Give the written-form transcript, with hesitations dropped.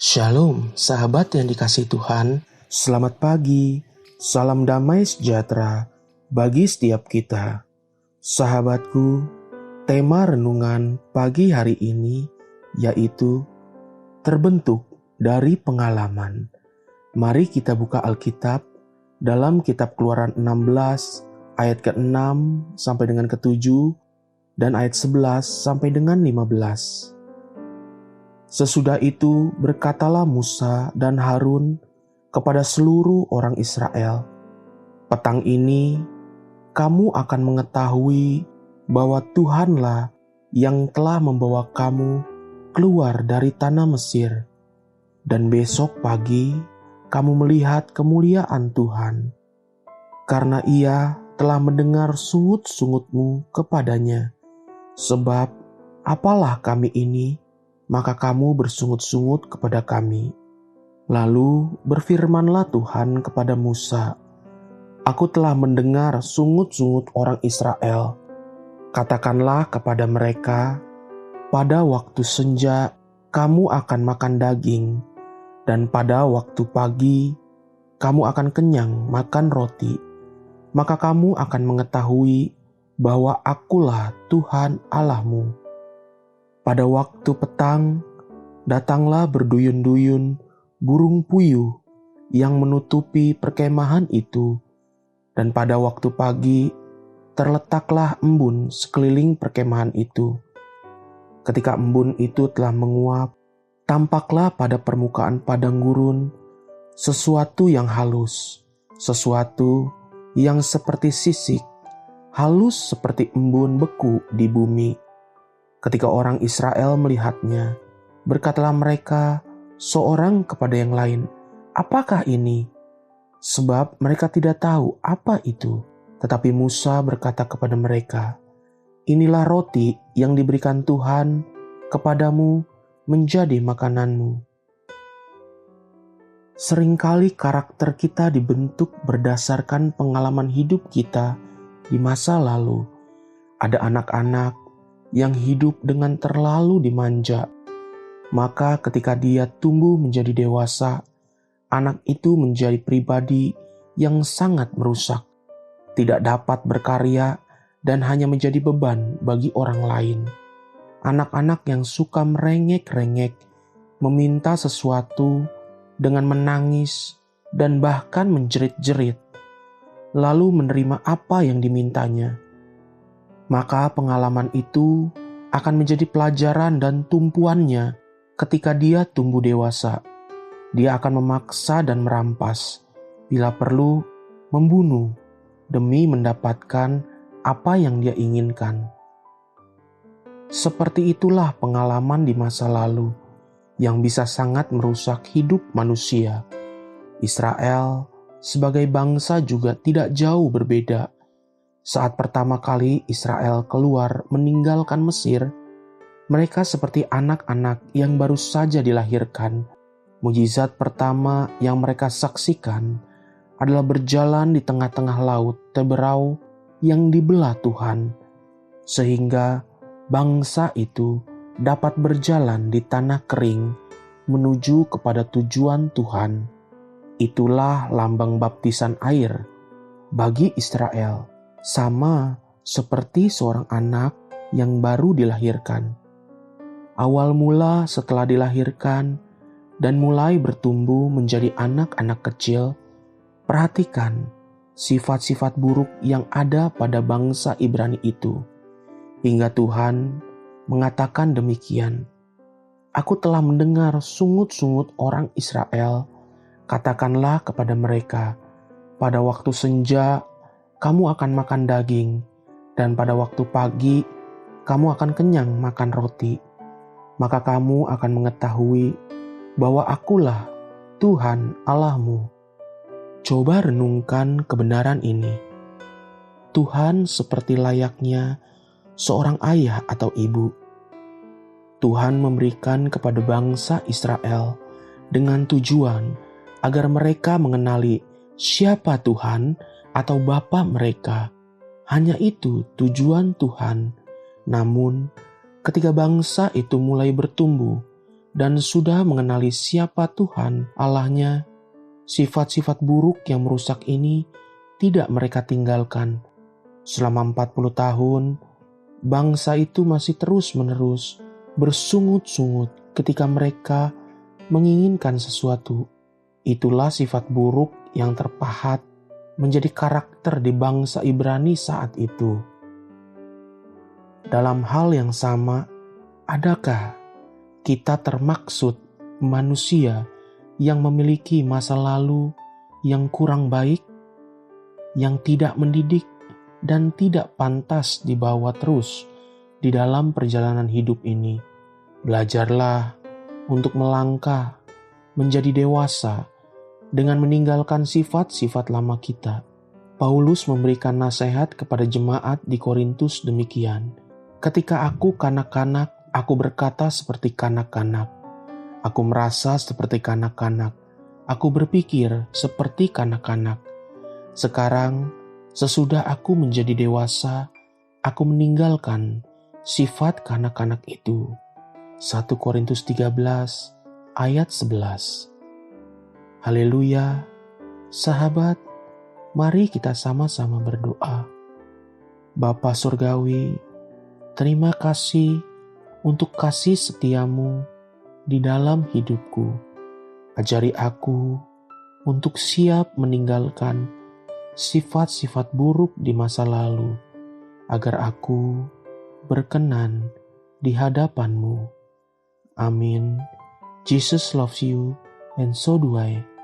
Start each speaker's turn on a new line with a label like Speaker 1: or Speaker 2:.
Speaker 1: Shalom, sahabat yang dikasihi Tuhan. Selamat pagi, salam damai sejahtera bagi setiap kita. Sahabatku, tema renungan pagi hari ini yaitu terbentuk dari pengalaman. Mari kita buka Alkitab dalam kitab Keluaran 16 ayat ke-6 sampai dengan ke-7 dan ayat 11 sampai dengan 15. Sesudah itu berkatalah Musa dan Harun kepada seluruh orang Israel, "Petang ini kamu akan mengetahui bahwa Tuhanlah yang telah membawa kamu keluar dari tanah Mesir, dan besok pagi kamu melihat kemuliaan Tuhan, karena Ia telah mendengar sungut-sungutmu kepadanya. Sebab apalah kami ini, maka kamu bersungut-sungut kepada kami." Lalu berfirmanlah Tuhan kepada Musa, "Aku telah mendengar sungut-sungut orang Israel. Katakanlah kepada mereka, pada waktu senja kamu akan makan daging, dan pada waktu pagi kamu akan kenyang makan roti. Maka kamu akan mengetahui bahwa Akulah Tuhan Allahmu. Pada waktu petang, datanglah berduyun-duyun burung puyuh yang menutupi perkemahan itu, dan pada waktu pagi terletaklah embun sekeliling perkemahan itu. Ketika embun itu telah menguap, tampaklah pada permukaan padang gurun sesuatu yang halus, sesuatu yang seperti sisik, halus seperti embun beku di bumi. Ketika orang Israel melihatnya, berkatalah mereka seorang kepada yang lain, "Apakah ini?" Sebab mereka tidak tahu apa itu. Tetapi Musa berkata kepada mereka, "Inilah roti yang diberikan Tuhan kepadamu menjadi makananmu." Seringkali karakter kita dibentuk berdasarkan pengalaman hidup kita di masa lalu. Ada anak-anak yang hidup dengan terlalu dimanja. Maka ketika dia tumbuh menjadi dewasa, anak itu menjadi pribadi yang sangat merusak, tidak dapat berkarya, dan hanya menjadi beban bagi orang lain. Anak-anak yang suka merengek-rengek, meminta sesuatu dengan menangis dan bahkan menjerit-jerit, lalu menerima apa yang dimintanya. Maka pengalaman itu akan menjadi pelajaran dan tumpuannya ketika dia tumbuh dewasa. Dia akan memaksa dan merampas, bila perlu membunuh, demi mendapatkan apa yang dia inginkan. Seperti itulah pengalaman di masa lalu yang bisa sangat merusak hidup manusia. Israel sebagai bangsa juga tidak jauh berbeda. Saat pertama kali Israel keluar meninggalkan Mesir, mereka seperti anak-anak yang baru saja dilahirkan. Mujizat pertama yang mereka saksikan adalah berjalan di tengah-tengah laut Teberau yang dibelah Tuhan, sehingga bangsa itu dapat berjalan di tanah kering menuju kepada tujuan Tuhan. Itulah lambang baptisan air bagi Israel, sama seperti seorang anak yang baru dilahirkan. Awal mula setelah dilahirkan dan mulai bertumbuh menjadi anak-anak kecil, perhatikan sifat-sifat buruk yang ada pada bangsa Ibrani itu. Hingga Tuhan mengatakan demikian, "Aku telah mendengar sungut-sungut orang Israel. Katakanlah kepada mereka, pada waktu senja kamu akan makan daging, dan pada waktu pagi kamu akan kenyang makan roti. Maka kamu akan mengetahui bahwa Akulah Tuhan Allahmu." Coba renungkan kebenaran ini. Tuhan seperti layaknya seorang ayah atau ibu. Tuhan memberikan kepada bangsa Israel dengan tujuan agar mereka mengenali siapa Tuhan atau Bapa mereka. Hanya itu tujuan Tuhan. Namun, ketika bangsa itu mulai bertumbuh dan sudah mengenali siapa Tuhan Allahnya, sifat-sifat buruk yang merusak ini tidak mereka tinggalkan. Selama 40 tahun, bangsa itu masih terus-menerus bersungut-sungut ketika mereka menginginkan sesuatu. Itulah sifat buruk yang terpahat menjadi karakter di bangsa Ibrani saat itu. Dalam hal yang sama, adakah kita termaksud manusia yang memiliki masa lalu yang kurang baik, yang tidak mendidik, dan tidak pantas dibawa terus di dalam perjalanan hidup ini? Belajarlah untuk melangkah menjadi dewasa dengan meninggalkan sifat-sifat lama kita. Paulus memberikan nasihat kepada jemaat di Korintus demikian. Ketika aku kanak-kanak, aku berkata seperti kanak-kanak. Aku merasa seperti kanak-kanak. Aku berpikir seperti kanak-kanak. Sekarang, sesudah aku menjadi dewasa, aku meninggalkan sifat kanak-kanak itu. 1 Korintus 13 ayat 11. Haleluya. Sahabat, mari kita sama-sama berdoa. Bapa Surgawi, terima kasih untuk kasih setiamu di dalam hidupku. Ajari aku untuk siap meninggalkan sifat-sifat buruk di masa lalu, agar aku berkenan di hadapan-Mu. Amin. Jesus loves you, and so do I.